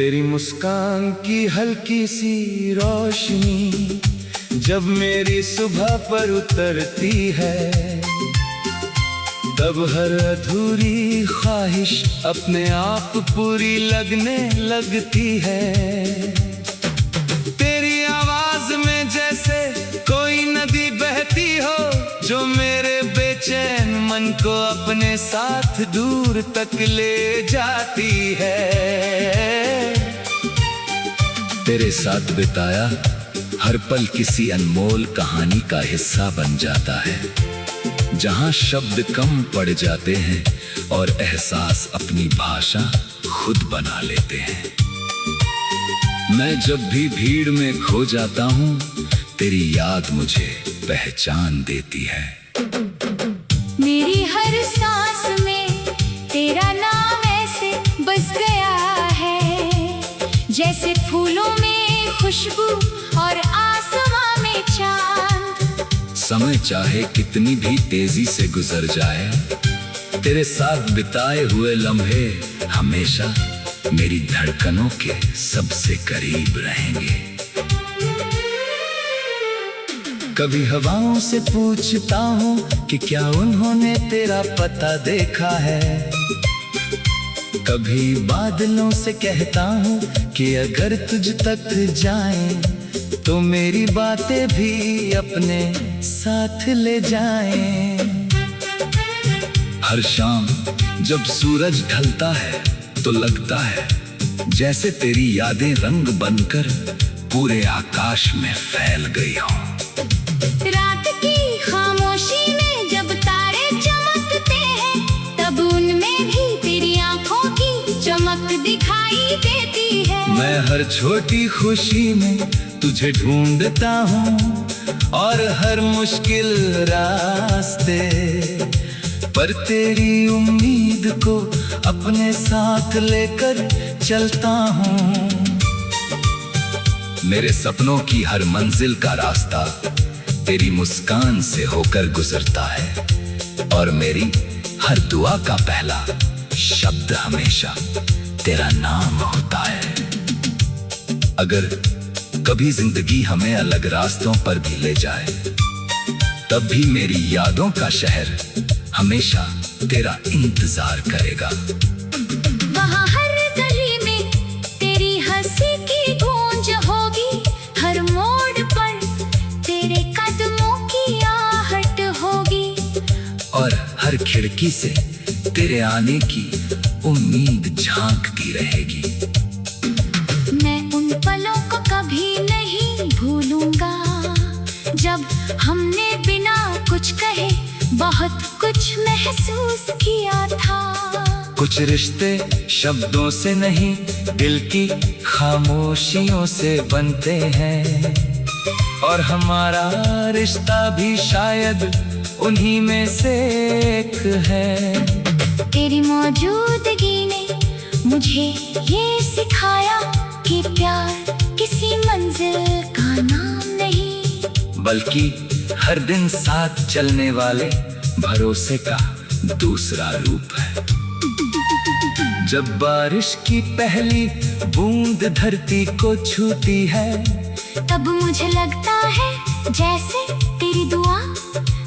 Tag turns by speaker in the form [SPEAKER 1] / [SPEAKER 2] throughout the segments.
[SPEAKER 1] तेरी मुस्कान की हल्की सी रोशनी जब मेरी सुबह पर उतरती है, तब हर अधूरी ख्वाहिश अपने आप पूरी लगने लगती है। तेरी आवाज में जैसे कोई नदी बहती हो, जो मेरे बेचैन मन को अपने साथ दूर तक ले जाती है। तेरे साथ बिताया हर पल किसी अनमोल कहानी का हिस्सा बन जाता है, जहां शब्द कम पड़ जाते हैं और एहसास अपनी भाषा खुद बना लेते हैं। मैं जब भी भीड़ में खो जाता हूं, तेरी याद मुझे पहचान देती है।
[SPEAKER 2] मेरी हर सांस में तेरा नाम ऐसे बस गया है, जैसे फूलों में खुशबू और आसमां में चांद।
[SPEAKER 1] समय चाहे कितनी भी तेजी से गुजर जाए, तेरे साथ बिताए हुए लम्हे हमेशा मेरी धड़कनों के सबसे करीब रहेंगे। कभी हवाओं से पूछता हूँ कि क्या उन्होंने तेरा पता देखा है, कभी बादलों से कहता हूँ कि अगर तुझ तक जाएं तो मेरी बातें भी अपने साथ ले जाएं। हर शाम जब सूरज ढलता है तो लगता है जैसे तेरी यादें रंग बनकर पूरे आकाश में फैल गई हों।
[SPEAKER 2] रात की खामोशी में जब तारे चमकते हैं, तब उनमें भी तेरी आंखों की चमक दिखाई देती है।
[SPEAKER 1] मैं हर छोटी खुशी में तुझे ढूंढता हूँ और हर मुश्किल रास्ते पर तेरी उम्मीद को अपने साथ लेकर चलता हूँ। मेरे सपनों की हर मंजिल का रास्ता तेरी मुस्कान से होकर गुजरता है, और मेरी हर दुआ का पहला शब्द हमेशा तेरा नाम होता है। अगर कभी जिंदगी हमें अलग रास्तों पर भी ले जाए, तब भी मेरी यादों का शहर हमेशा तेरा इंतजार करेगा।
[SPEAKER 2] वहाँ हर गली में तेरी हंसी की गूंज होगी, हर मोड़ पर तेरे कदमों की आहट होगी,
[SPEAKER 1] और हर खिड़की से तेरे आने की उम्मीद झांकती रहेगी।
[SPEAKER 2] मैं उन पलों को कभी नहीं भूलूंगा, जब हमने बिना कुछ कहे बहुत कुछ महसूस किया था।
[SPEAKER 1] कुछ रिश्ते शब्दों से नहीं, दिल की खामोशियों से बनते हैं, और हमारा रिश्ता भी शायद उन्हीं में से एक है।
[SPEAKER 2] तेरी मौजूदगी ने मुझे ये सिखाया कि प्यार किसी मंजिल का नाम नहीं,
[SPEAKER 1] बल्कि हर दिन साथ चलने वाले भरोसे का दूसरा रूप है। जब बारिश की पहली बूंद धरती को छूती है,
[SPEAKER 2] तब मुझे लगता है जैसे तेरी दुआ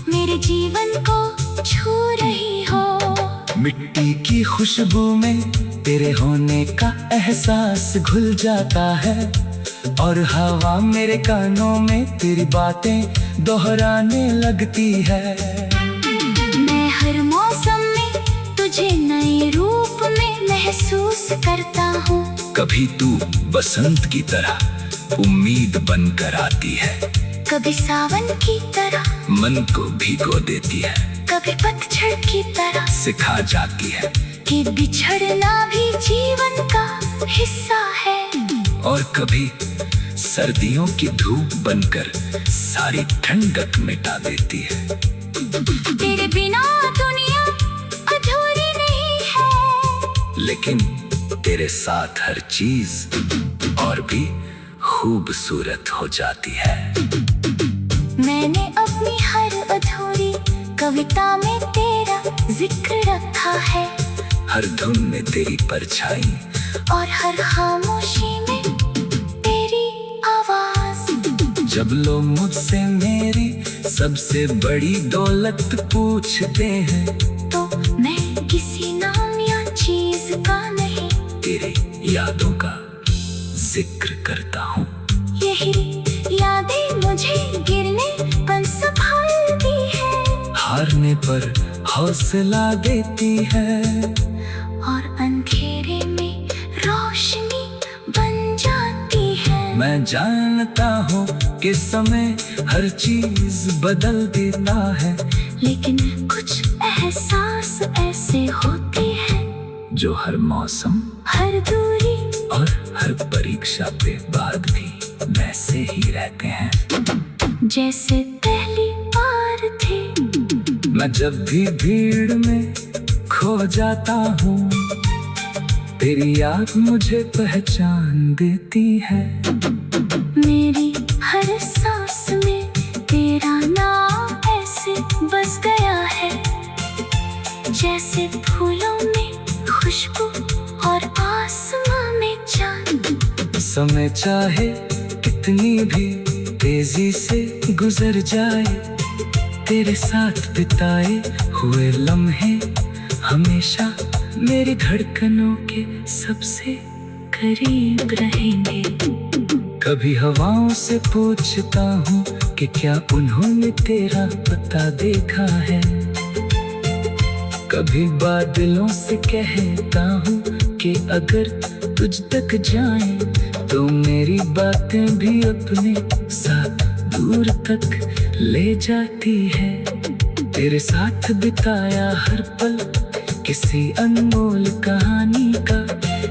[SPEAKER 2] मेरे जीवन को छू रही हो।
[SPEAKER 1] मिट्टी की खुशबू में तेरे होने का एहसास घुल जाता है, और हवा मेरे कानों में तेरी बातें दोहराने लगती है।
[SPEAKER 2] मैं हर मौसम में तुझे नए रूप में महसूस करता हूँ।
[SPEAKER 1] कभी तू बसंत की तरह उम्मीद बनकर आती है,
[SPEAKER 2] कभी सावन की तरह
[SPEAKER 1] मन को भिगो देती है,
[SPEAKER 2] कभी पतझड़ की तरह
[SPEAKER 1] सिखा जाती है
[SPEAKER 2] कि बिछड़ना भी जीवन का हिस्सा है,
[SPEAKER 1] और कभी सर्दियों की धूप बनकर सारी ठंडक मिटा देती है।
[SPEAKER 2] तेरे बिना दुनिया अधूरी नहीं है,
[SPEAKER 1] लेकिन तेरे साथ हर चीज और भी खूबसूरत हो जाती है।
[SPEAKER 2] मैंने अपनी हर अधूरी कविता में तेरा जिक्र रखा है,
[SPEAKER 1] हर धुन में तेरी परछाई
[SPEAKER 2] और हर खामोशी में तेरी आवाज।
[SPEAKER 1] जब लोग मुझसे मेरी सबसे बड़ी दौलत पूछते हैं,
[SPEAKER 2] तो मैं किसी नाम या चीज का नहीं,
[SPEAKER 1] तेरे यादों का जिक्र करता हूँ।
[SPEAKER 2] यही यादें मुझे गिरने पर संभालती है,
[SPEAKER 1] हारने पर हौसला देती है,
[SPEAKER 2] और अंधेरे में रोशनी बन जाती है।
[SPEAKER 1] मैं जानता हूँ कि समय हर चीज बदल देता है,
[SPEAKER 2] लेकिन कुछ एहसास ऐसे होते हैं
[SPEAKER 1] जो हर मौसम,
[SPEAKER 2] हर दूरी
[SPEAKER 1] और हर परीक्षा के बाद भी वैसे ही रहते हैं,
[SPEAKER 2] जैसे पहली बार थे।
[SPEAKER 1] मैं जब भी भीड़ में खो जाता हूँ, तेरी याद मुझे पहचान देती है।
[SPEAKER 2] मेरी हर सांस में तेरा नाम ऐसे बस गया है, जैसे फूलों में खुशबू और आसमां में चांद।
[SPEAKER 1] समय चाहे कितनी भी तेजी से गुजर जाए, तेरे साथ बिताए हुए लम्हे हमेशा मेरी धड़कनों के सबसे करीब रहेंगे। कभी हवाओं से पूछता हूँ कि क्या उन्होंने तेरा पता देखा है, कभी बादलों से कहता हूँ कि अगर तुझ तक जाएं तो मेरी बातें भी अपने साथ दूर तक ले जाती है। तेरे साथ बिताया हर पल किसी अनमोल कहानी का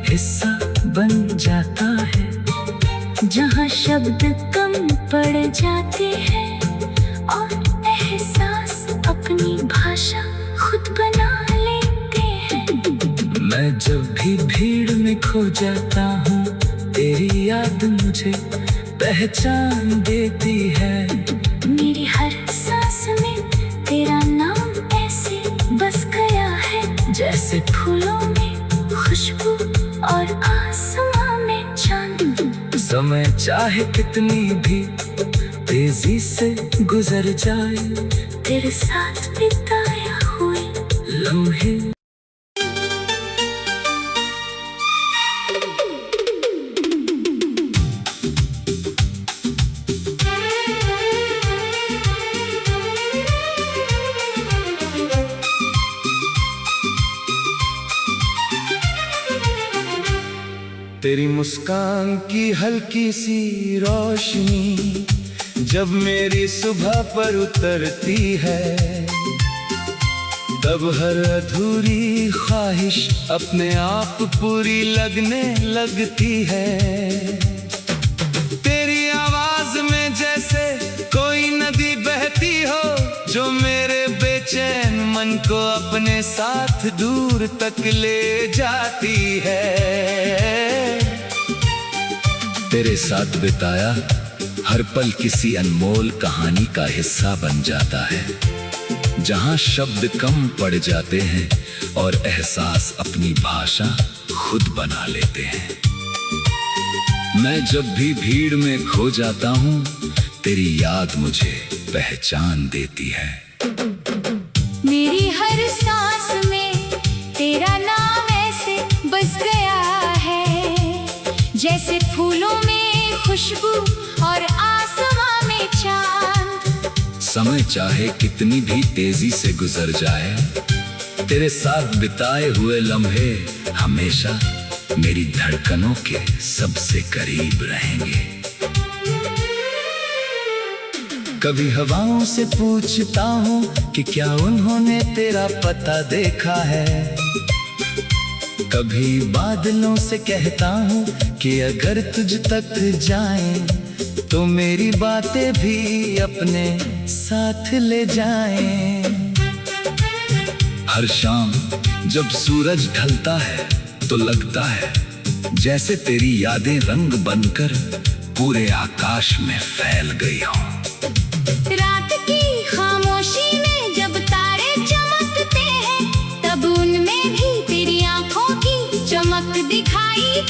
[SPEAKER 1] हिस्सा बन जाता है,
[SPEAKER 2] जहाँ शब्द कम पड़ जाते हैं और एहसास अपनी भाषा खुद बना लेते हैं।
[SPEAKER 1] मैं जब भी भीड़ में खो जाता हूँ, तेरी याद मुझे पहचान देती है।
[SPEAKER 2] मेरी हर सांस में तेरा नाम ऐसे बस गया है,
[SPEAKER 1] जैसे
[SPEAKER 2] फूलों में खुशबू और आसमां में चांद।
[SPEAKER 1] समय चाहे कितनी भी तेजी से गुजर जाए,
[SPEAKER 2] तेरे साथ बिताया हुए
[SPEAKER 1] लम्हे। तेरी मुस्कान की हल्की सी रोशनी जब मेरी सुबह पर उतरती है, तब हर अधूरी ख्वाहिश अपने आप पूरी लगने लगती है। तेरी आवाज में जैसे कोई नदी बहती हो, जो मेरे बेचैन मन को अपने साथ दूर तक ले जाती है। तेरे साथ बिताया हर पल किसी अनमोल कहानी का हिस्सा बन जाता है, जहां शब्द कम पड़ जाते हैं और एहसास अपनी भाषा खुद बना लेते हैं। मैं जब भी भीड़ में खो जाता हूँ, तेरी याद मुझे पहचान देती है।
[SPEAKER 2] मेरी हर सांस में तेरा नाम ऐसे बस गया है, जैसे फूलों में खुशबू और आसमां में चांद।
[SPEAKER 1] समय चाहे कितनी भी तेजी से गुजर जाए, तेरे साथ बिताए हुए लम्हे हमेशा मेरी धड़कनों के सबसे करीब रहेंगे। कभी हवाओं से पूछता हूँ कि क्या उन्होंने तेरा पता देखा है, कभी बादलों से कहता हूँ कि अगर तुझ तक जाएं तो मेरी बातें भी अपने साथ ले जाएं। हर शाम जब सूरज ढलता है तो लगता है जैसे तेरी यादें रंग बनकर पूरे आकाश में फैल गई हों।
[SPEAKER 2] रात की खामोशी में जब तारे चमकते हैं, तब उनमें भी तेरी आंखों की चमक दिखाई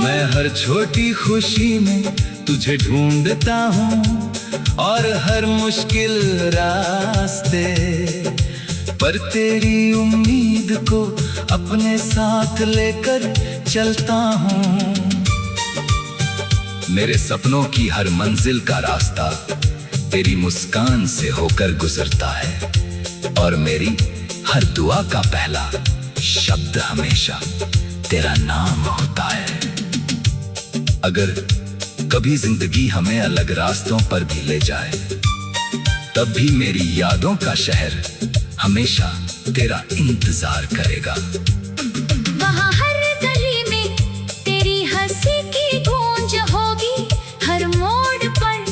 [SPEAKER 1] मैं हर छोटी खुशी में तुझे ढूंढता हूँ और हर मुश्किल रास्ते पर तेरी उम्मीद को अपने साथ लेकर चलता हूँ। मेरे सपनों की हर मंजिल का रास्ता तेरी मुस्कान से होकर गुजरता है और मेरी हर दुआ का पहला शब्द हमेशा तेरा नाम होता है। अगर कभी जिंदगी हमें अलग रास्तों पर भी ले जाए, तब भी मेरी यादों का शहर हमेशा तेरा इंतजार करेगा।
[SPEAKER 2] वहाँ हर गली में तेरी हंसी की गूंज होगी, हर मोड़ पर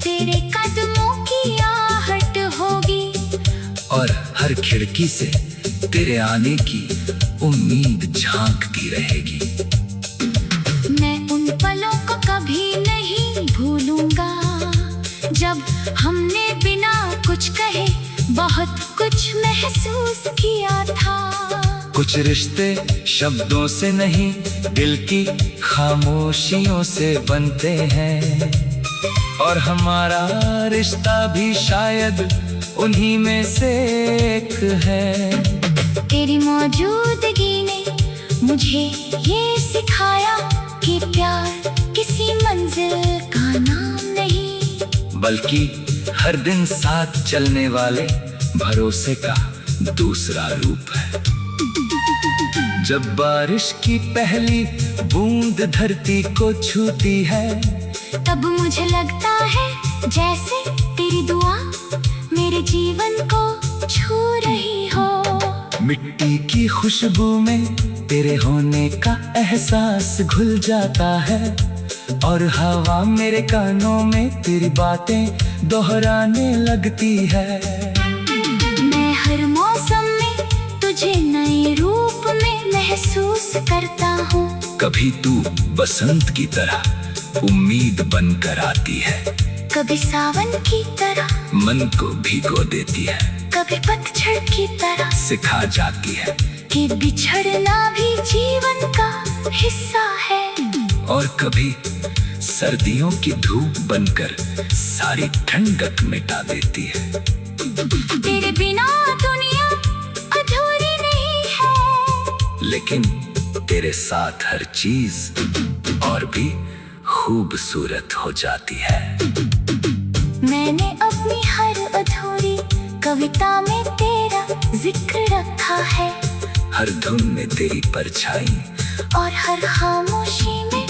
[SPEAKER 2] तेरे कदमों की आहट होगी
[SPEAKER 1] और हर खिड़की से तेरे आने की उम्मीद झांकती रहेगी।
[SPEAKER 2] मैं उन पलों को कभी नहीं भूलूंगा जब हमने बिना कुछ कहे बहुत कुछ महसूस किया था।
[SPEAKER 1] कुछ रिश्ते शब्दों से नहीं, दिल की खामोशियों से बनते हैं और हमारा रिश्ता भी शायद उन्हीं में से एक है।
[SPEAKER 2] तेरी मौजूदगी ने मुझे ये सिखाया कि प्यार किसी मंजिल का नाम नहीं,
[SPEAKER 1] बल्कि हर दिन साथ चलने वाले भरोसे का दूसरा रूप है। जब बारिश की पहली बूंद धरती को छूती है,
[SPEAKER 2] तब मुझे लगता है जैसे तेरी दुआ मेरे जीवन को छू रही हो।
[SPEAKER 1] मिट्टी की खुशबू में तेरे होने का एहसास घुल जाता है और हवा मेरे कानों में तेरी बातें दोहराने लगती है।
[SPEAKER 2] मैं हर मौसम में तुझे नए रूप में महसूस करता हूँ।
[SPEAKER 1] कभी तू बसंत की तरह उम्मीद बनकर आती है,
[SPEAKER 2] कभी सावन की तरह
[SPEAKER 1] मन को भिगो देती है,
[SPEAKER 2] कभी पतझड़ की तरह
[SPEAKER 1] सिखा जाती है
[SPEAKER 2] कि बिछड़ना भी जीवन का हिस्सा है।
[SPEAKER 1] और कभी सर्दियों की धूप बनकर सारी ठंडक मिटा देती है।
[SPEAKER 2] तेरे बिना दुनिया अधूरी नहीं है,
[SPEAKER 1] लेकिन तेरे साथ हर चीज और भी खूबसूरत हो जाती है।
[SPEAKER 2] मैंने अपनी हर अधूरी कविता में तेरा जिक्र रखा है,
[SPEAKER 1] हर धुन में तेरी परछाई
[SPEAKER 2] और हर खामोशी में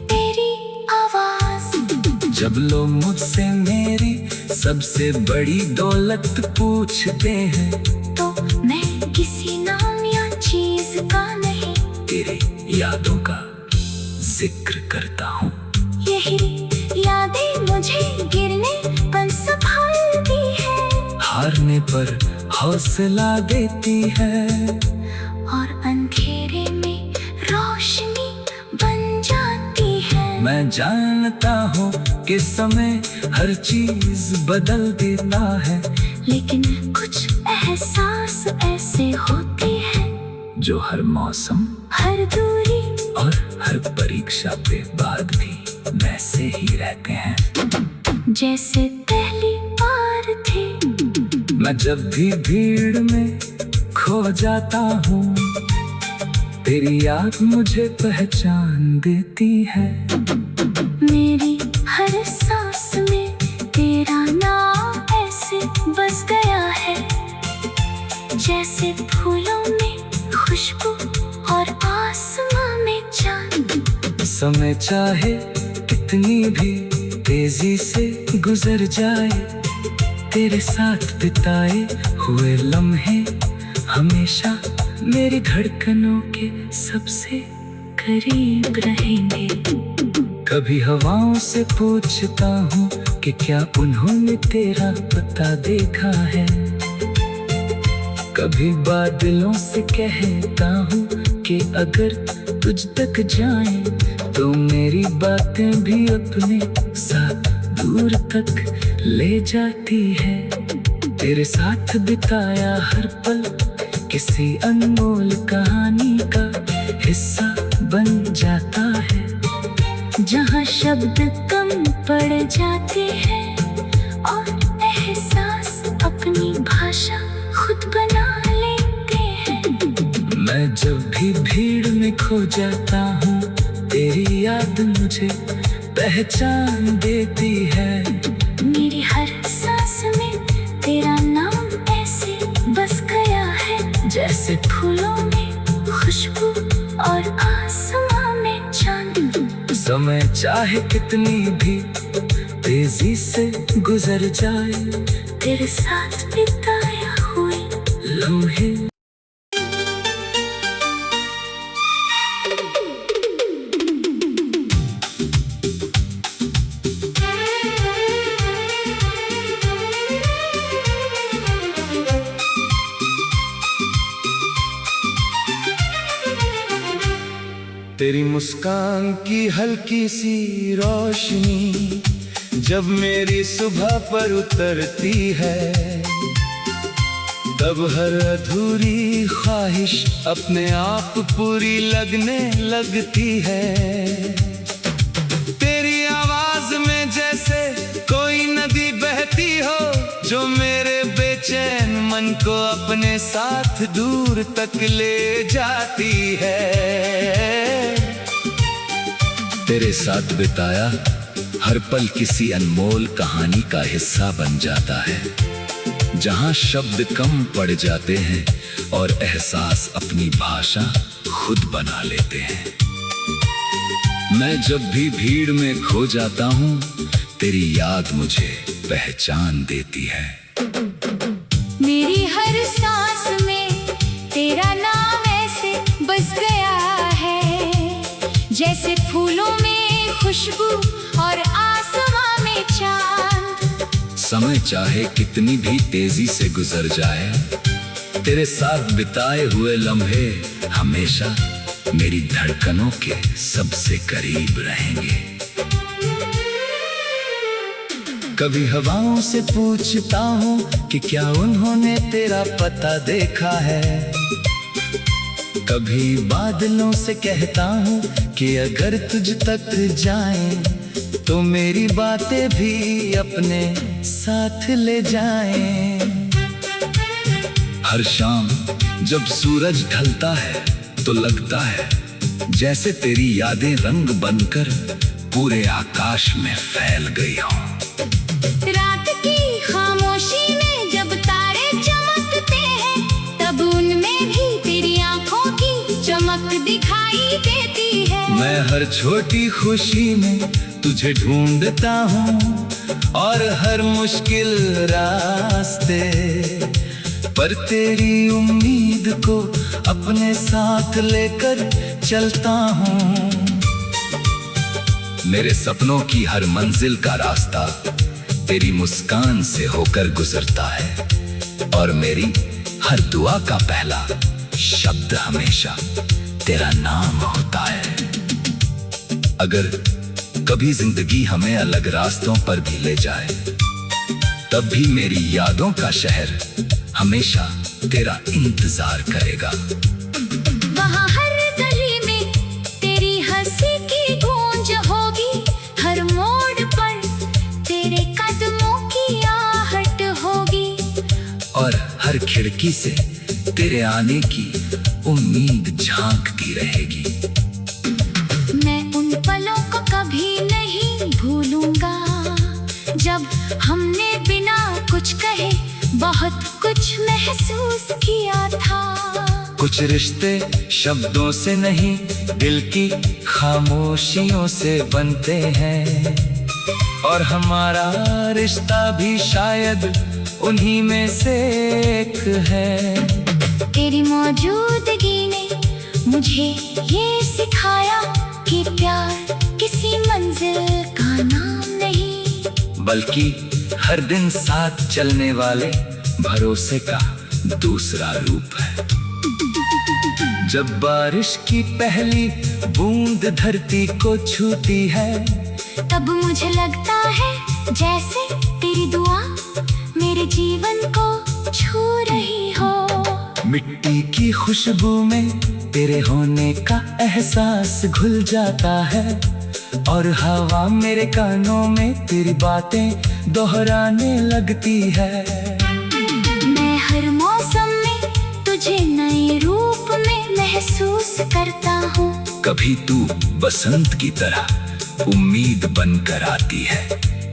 [SPEAKER 2] तेरी आवाज।
[SPEAKER 1] जब लोग मुझसे मेरी सबसे बड़ी दौलत पूछते हैं,
[SPEAKER 2] तो मैं किसी नाम या चीज का नहीं,
[SPEAKER 1] तेरे यादों का जिक्र करता हूँ।
[SPEAKER 2] यही यादें मुझे गिरने पर संभालती है,
[SPEAKER 1] हारने पर हौसला देती है
[SPEAKER 2] और अंधेरे में रोशनी बन जाती है।
[SPEAKER 1] मैं जानता हूँ कि समय हर चीज बदल देता है,
[SPEAKER 2] लेकिन कुछ एहसास ऐसे होते हैं
[SPEAKER 1] जो हर मौसम,
[SPEAKER 2] हर दूरी
[SPEAKER 1] और हर परीक्षा के बाद भी वैसे ही रहते हैं
[SPEAKER 2] जैसे पहली बार थे।
[SPEAKER 1] मैं जब भी भीड़ में खो जाता हूँ, तेरी याद मुझे पहचान देती है।
[SPEAKER 2] मेरी हर सांस में तेरा नाम ऐसे बस गया है, जैसे फूलों में खुशबू और आसमां में चांद।
[SPEAKER 1] समय चाहे कितनी भी तेजी से गुजर जाए, तेरे साथ बिताए हुए लम्हे हमेशा मेरी धड़कनों के सबसे करीब रहेंगे। कभी हवाओं से पूछता हूँ कि क्या उन्होंने तेरा पता देखा है, कभी बादलों से कहता हूँ कि अगर तुझ तक जाएं तो मेरी बातें भी अपने साथ दूर तक ले जाती है। तेरे साथ बिताया हर पल किसी अनमोल कहानी का हिस्सा
[SPEAKER 3] बन जाता है।
[SPEAKER 2] जहाँ शब्द कम पड़ जाते हैं और एहसास अपनी भाषा खुद बना लेते हैं।
[SPEAKER 3] मैं जब भी भीड़ में खो जाता हूँ, तेरी याद मुझे पहचान देती है।
[SPEAKER 2] मेरी हर सांस में तेरा नाम ऐसे बस गया है,
[SPEAKER 3] जैसे
[SPEAKER 2] फूलों में खुशबू और आसमां में चांद।
[SPEAKER 3] समय चाहे कितनी भी तेजी से गुजर जाए,
[SPEAKER 2] तेरे साथ बिताया हुए
[SPEAKER 3] लम्हे तेरी मुस्कान की हल्की सी रोशनी जब मेरी सुबह पर उतरती है, तब हर अधूरी ख्वाहिश अपने आप पूरी लगने लगती है। तेरी आवाज में जैसे कोई नदी बहती हो, जो मेरे बेचैन मन को अपने साथ दूर तक ले जाती है। तेरे साथ बिताया हर पल किसी अनमोल कहानी का हिस्सा बन जाता है, जहां शब्द कम पड़ जाते हैं और एहसास अपनी भाषा खुद बना लेते हैं। मैं जब भी भीड़ में खो जाता हूँ, तेरी याद मुझे पहचान देती है।
[SPEAKER 2] मेरी हर सांस में तेरा नाम ऐसे बस गया है, जैसे फूलों में खुशबू और आसमां में चांद।
[SPEAKER 1] समय चाहे कितनी भी तेजी से गुजर जाए, तेरे साथ बिताए हुए लम्हे हमेशा मेरी धड़कनों के सबसे करीब रहेंगे।
[SPEAKER 3] कभी हवाओं से पूछता हूँ कि क्या उन्होंने तेरा पता देखा है। कभी बादलों से कहता हूँ कि अगर तुझ तक जाएं, तो मेरी बातें भी अपने साथ ले जाएं।
[SPEAKER 1] हर शाम जब सूरज ढलता है तो लगता है जैसे तेरी यादें रंग बनकर पूरे आकाश में फैल गई हों।
[SPEAKER 2] रात की खामोशी में जब तारे चमकते हैं, तब उनमें भी तेरी आंखों की चमक दिखाई देती है।
[SPEAKER 3] मैं हर छोटी खुशी में तुझे ढूंढता हूँ और हर मुश्किल रास्ते पर तेरी उम्मीद को अपने साथ लेकर चलता हूँ।
[SPEAKER 1] मेरे सपनों की हर मंजिल का रास्ता तेरी मुस्कान से होकर गुजरता है, और मेरी हर दुआ का पहला शब्द हमेशा तेरा नाम होता है। अगर कभी जिंदगी हमें अलग रास्तों पर भी ले जाए, तब भी मेरी यादों का शहर हमेशा तेरा इंतजार करेगा।
[SPEAKER 2] वहाँ हर गली में तेरी हंसी की गूंज होगी, हर मोड़ पर तेरे कदमों की आहट होगी,
[SPEAKER 1] और हर खिड़की से तेरे आने की उम्मीद झांकती रहेगी।
[SPEAKER 2] मैं उन पलों को कभी नहीं भूलूंगा, जब हमने बिना कुछ कहे बहुत कुछ महसूस किया था।
[SPEAKER 3] कुछ रिश्ते शब्दों से नहीं, दिल की खामोशियों से बनते हैं, और हमारा रिश्ता भी शायद उन्हीं में से एक है।
[SPEAKER 2] तेरी मौजूदगी ने मुझे ये सिखाया कि प्यार किसी मंजिल का नाम नहीं,
[SPEAKER 3] बल्कि हर दिन साथ चलने वाले भरोसे का दूसरा रूप है। जब बारिश की पहली बूंद धरती को छूती है,
[SPEAKER 2] तब मुझे लगता है जैसे तेरी दुआ मेरे जीवन को छू रही हो।
[SPEAKER 3] मिट्टी की खुशबू में तेरे होने का एहसास घुल जाता है, और हवा मेरे कानों में तेरी बातें दोहराने लगती है।
[SPEAKER 2] मैं हर मौसम में तुझे नए रूप में महसूस करता हूँ।
[SPEAKER 3] कभी तू बसंत की तरह उम्मीद बनकर आती है,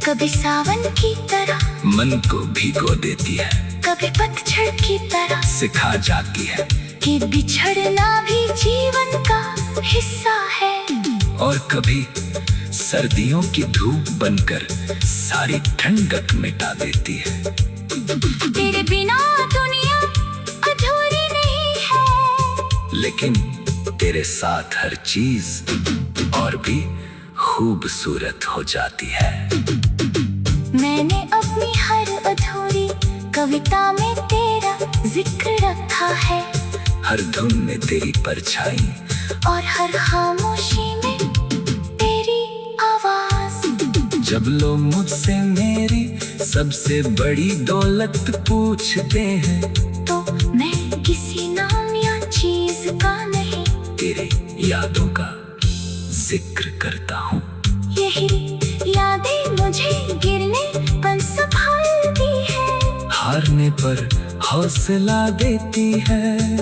[SPEAKER 2] कभी सावन की तरह
[SPEAKER 3] मन को भिगो देती है,
[SPEAKER 2] कभी पतझड़ की तरह
[SPEAKER 3] सिखा जाती है
[SPEAKER 2] कि बिछड़ना भी जीवन का हिस्सा है।
[SPEAKER 3] और कभी सर्दियों की धूप बनकर सारी ठंडक मिटा देती है।
[SPEAKER 2] तेरे बिना दुनिया अधूरी नहीं है,
[SPEAKER 3] लेकिन तेरे साथ हर चीज और भी खूबसूरत हो जाती है।
[SPEAKER 2] मैंने अपनी हर अधूरी कविता में तेरा जिक्र रखा है,
[SPEAKER 3] हर धुन में तेरी परछाई
[SPEAKER 2] और हर खामोशी में तेरी आवाज।
[SPEAKER 3] जब लोग मुझसे मेरी सबसे बड़ी दौलत पूछते हैं,
[SPEAKER 2] तो मैं किसी नाम या चीज का नहीं,
[SPEAKER 3] तेरे यादों का जिक्र करता हूँ।
[SPEAKER 2] यही यादें मुझे गिरने पर संभालती है,
[SPEAKER 3] हारने पर हौसला देती है,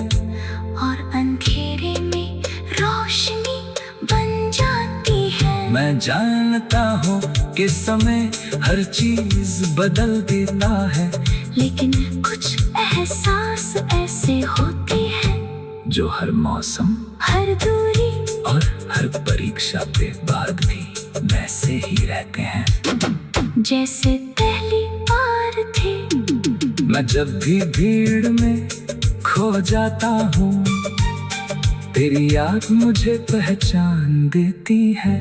[SPEAKER 2] और अंधेरे में रोशनी बन जाती है।
[SPEAKER 3] मैं जानता हूँ कि समय हर चीज बदल देता है,
[SPEAKER 2] लेकिन कुछ एहसास ऐसे होते हैं
[SPEAKER 3] जो हर मौसम,
[SPEAKER 2] हर दूरी
[SPEAKER 3] और हर परीक्षा के बाद भी वैसे ही रहते हैं
[SPEAKER 2] जैसे पहली बार थे।
[SPEAKER 3] मैं जब भी भीड़ में खो जाता हूँ, तेरी याद मुझे पहचान देती है।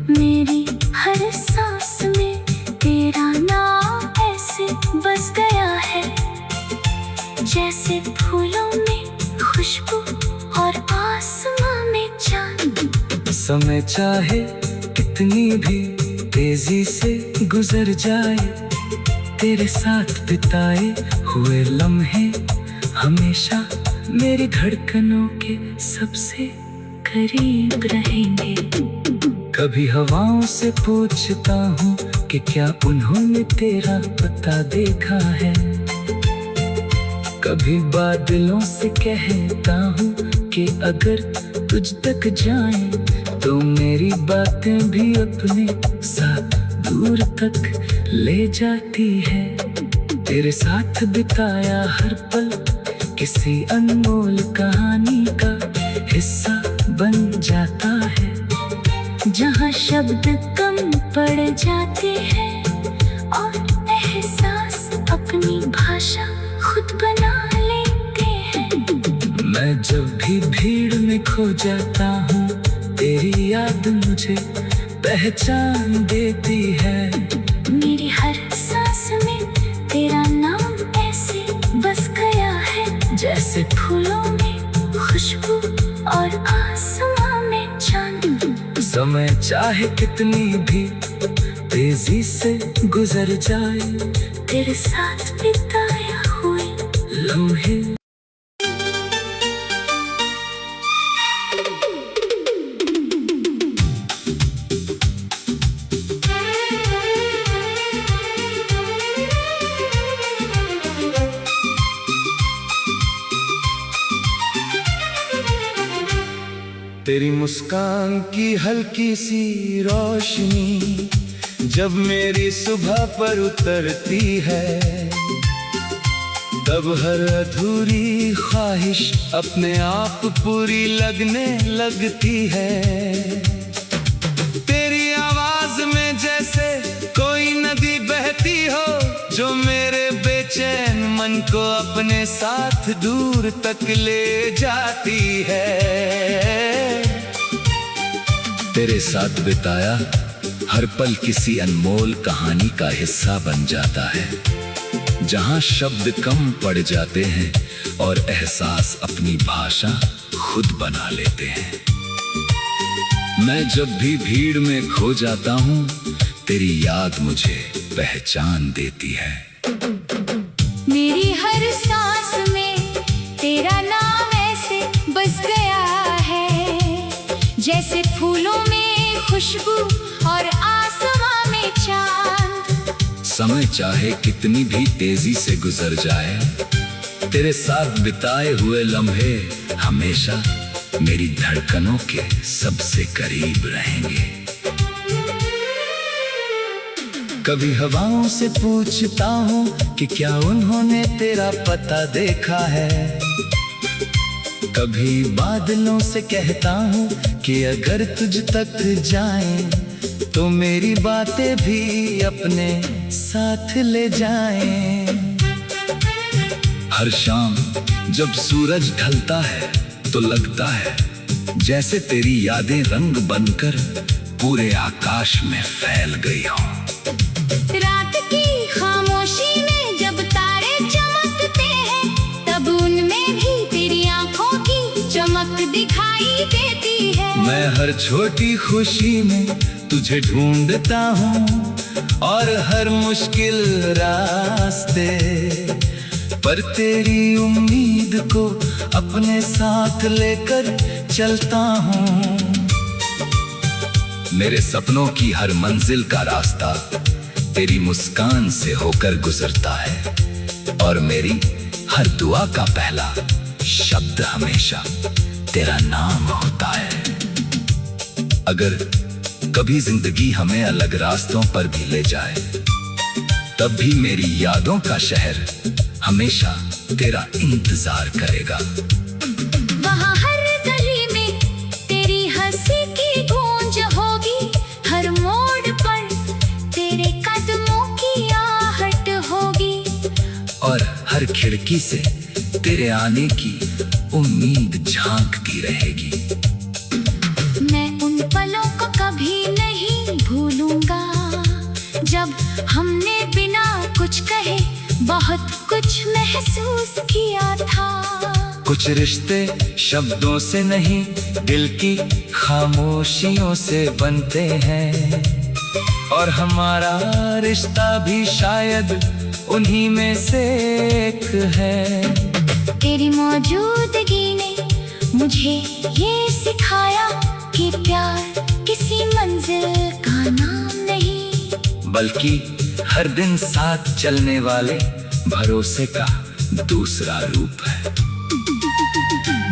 [SPEAKER 2] मेरी हर सांस में तेरा नाम ऐसे बस गया है, जैसे फूलों में खुशबू और आसमां में चांद।
[SPEAKER 3] समय चाहे कितनी भी तेजी से गुजर जाए, तेरे साथ बिताए हुए लम्हे हमेशा मेरी धड़कनों के सबसे करीब रहेंगे। कभी हवाओं से पूछता हूँ कि क्या उन्होंने तेरा पता देखा है, कभी बादलों से कहता हूँ कि अगर तुझ तक जाएं तो मेरी बातें भी अपने साथ दूर तक ले जाती है। तेरे साथ बिताया हर पल किसी अनमोल कहानी का हिस्सा बन जाता है,
[SPEAKER 2] जहाँ शब्द कम पड़ जाते हैं और एहसास अपनी भाषा खुद बना लेते हैं।
[SPEAKER 3] मैं जब भी भीड़ में खो जाता हूँ, तेरी याद मुझे पहचान देती है।
[SPEAKER 2] मेरी हर सांस में तेरा नाम ऐसे बस गया है, जैसे फूलों में खुशबू और आसमां में चांद।
[SPEAKER 3] समय चाहे कितनी भी तेजी से गुजर जाए,
[SPEAKER 2] तेरे साथ बिताया हुए
[SPEAKER 3] लम्हे तेरी मुस्कान की हल्की सी रोशनी जब मेरी सुबह पर उतरती है, तब हर अधूरी ख्वाहिश अपने आप पूरी लगने लगती है। तेरी आवाज में जैसे कोई नदी बहती हो, जो मेरे बेचैन मन को अपने साथ दूर तक ले जाती है। तेरे साथ बिताया हर पल किसी अनमोल कहानी का हिस्सा बन जाता है, जहां शब्द कम पड़ जाते हैं और एहसास अपनी भाषा खुद बना लेते हैं। मैं जब भी भीड़ में खो जाता हूँ, तेरी याद मुझे पहचान देती है।
[SPEAKER 2] मेरी हर सांस में जैसे फूलों में खुशबू और आसमां में चांद।
[SPEAKER 3] समय चाहे कितनी भी तेजी से गुजर जाए, तेरे साथ बिताए हुए लम्हे हमेशा मेरी धड़कनों के सबसे करीब रहेंगे। कभी हवाओं से पूछता हूँ कि क्या उन्होंने तेरा पता देखा है। कभी बादलों से कहता हूँ कि अगर तुझ तक जाएं तो मेरी बातें भी अपने साथ ले जाएं। हर शाम जब सूरज ढलता है तो लगता है जैसे तेरी यादें रंग बनकर पूरे आकाश में फैल गई हों।
[SPEAKER 2] रात की खामोशी में जब तारे चमकते हैं, तब उनमें भी तेरी आंखों की चमक दिखाई देती है।
[SPEAKER 3] मैं हर छोटी खुशी में तुझे ढूंढता हूँ और हर मुश्किल रास्ते पर तेरी उम्मीद को अपने साथ लेकर चलता हूँ। मेरे सपनों की हर मंजिल का रास्ता तेरी मुस्कान से होकर गुजरता है, और मेरी हर दुआ का पहला शब्द हमेशा तेरा नाम होता है। अगर कभी जिंदगी हमें अलग रास्तों पर भी ले जाए, तब भी मेरी यादों का शहर हमेशा तेरा इंतजार करेगा।
[SPEAKER 2] वहाँ हर गली में तेरी हंसी की गूंज होगी, हर मोड़ पर तेरे कदमों की आहट होगी,
[SPEAKER 3] और हर खिड़की से तेरे आने की उम्मीद झांकती रहेगी।
[SPEAKER 2] मैं उन पलों को कभी नहीं भूलूंगा जब हमने बिना कुछ कहे बहुत कुछ महसूस किया था।
[SPEAKER 3] कुछ रिश्ते शब्दों से नहीं, दिल की खामोशियों से बनते हैं, और हमारा रिश्ता भी शायद उन्हीं में से एक है।
[SPEAKER 2] तेरी मौजूदगी ने मुझे ये सिखाया कि प्यार किसी मंजिल का नाम नहीं,
[SPEAKER 3] बल्कि हर दिन साथ चलने वाले भरोसे का दूसरा रूप है।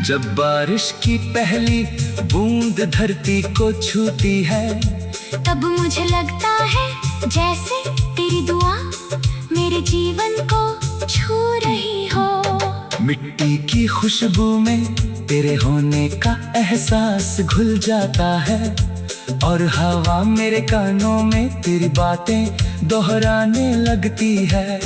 [SPEAKER 3] जब बारिश की पहली बूंद धरती को छूती है,
[SPEAKER 2] तब मुझे लगता है जैसे तेरी दुआ मेरे जीवन को छू रही हो।
[SPEAKER 3] मिट्टी की खुशबू में तेरे होने का एहसास घुल जाता है, और हवा मेरे कानों में तेरी बातें दोहराने लगती है।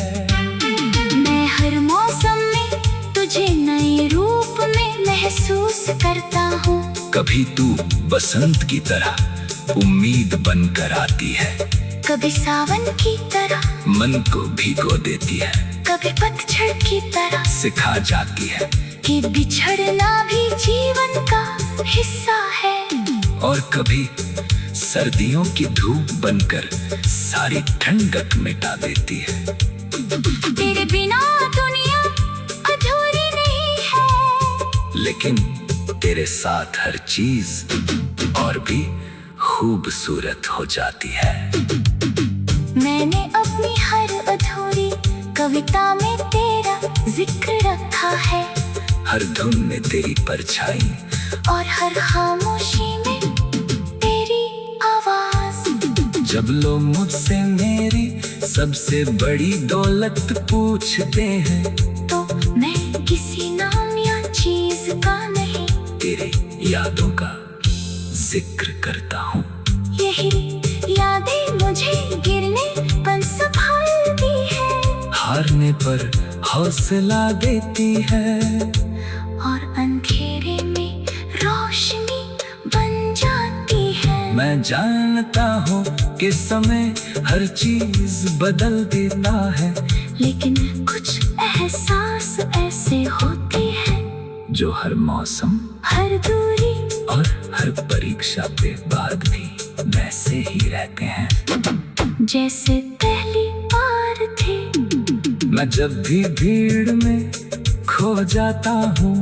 [SPEAKER 2] मैं हर मौसम में तुझे नए रूप में महसूस करता हूँ।
[SPEAKER 3] कभी तू बसंत की तरह उम्मीद बनकर आती है,
[SPEAKER 2] कभी सावन की तरह
[SPEAKER 3] मन को भिगो देती है,
[SPEAKER 2] कभी पतझड़ की तरह
[SPEAKER 3] सिखा जाती है
[SPEAKER 2] कि बिछड़ना भी जीवन का हिस्सा है।
[SPEAKER 3] और कभी सर्दियों की धूप बनकर सारी ठंडक मिटा देती है।
[SPEAKER 2] तेरे बिना दुनिया अधूरी नहीं है,
[SPEAKER 3] लेकिन तेरे साथ हर चीज और भी खूबसूरत हो जाती है।
[SPEAKER 2] मैंने अपनी हर अधूरी कविता में तेरा जिक्र रखा है,
[SPEAKER 3] हर धुन में तेरी परछाई
[SPEAKER 2] और हर खामोशी में तेरी आवाज।
[SPEAKER 3] जब लोग मुझसे मेरी सबसे बड़ी दौलत पूछते हैं,
[SPEAKER 2] तो मैं किसी नाम या चीज का नहीं,
[SPEAKER 3] तेरे यादों का जिक्र करता हूँ।
[SPEAKER 2] यही यादें मुझे गिरने पर संभालती है,
[SPEAKER 3] हारने पर हौसला देती है,
[SPEAKER 2] और अंधेरे में रोशनी बन जाती है।
[SPEAKER 3] मैं जानता हूँ कि समय हर चीज बदल देता है,
[SPEAKER 2] लेकिन कुछ एहसास ऐसे होते हैं
[SPEAKER 3] जो हर मौसम,
[SPEAKER 2] हर दूरी
[SPEAKER 3] और हर परीक्षा के बाद भी वैसे ही रहते हैं
[SPEAKER 2] जैसे पहली बार थे।
[SPEAKER 3] मैं जब भी भीड़ में खो जाता हूँ,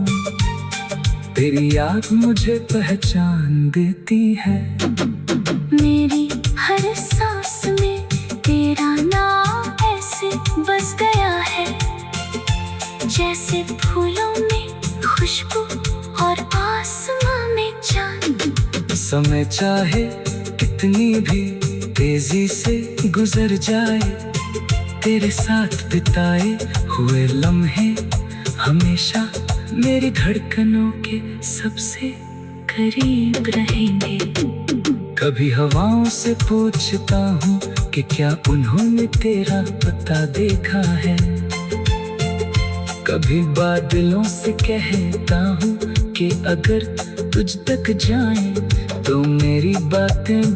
[SPEAKER 3] तेरी याद मुझे पहचान देती है।
[SPEAKER 2] मेरी हर सांस में तेरा नाम ऐसे बस गया है, जैसे फूलों में खुशबू और आसमां में चांद।
[SPEAKER 3] समय चाहे कितनी भी तेजी से गुजर जाए, तेरे साथ बिताए हुए लम्हे हमेशा मेरी धड़कनों के सबसे करीब रहेंगे। कभी हवाओं से पूछता हूँ कि क्या उन्होंने तेरा पता देखा है। कभी बादलों से कहता हूँ कि अगर तुझ तक जाएं तो मेरी बातें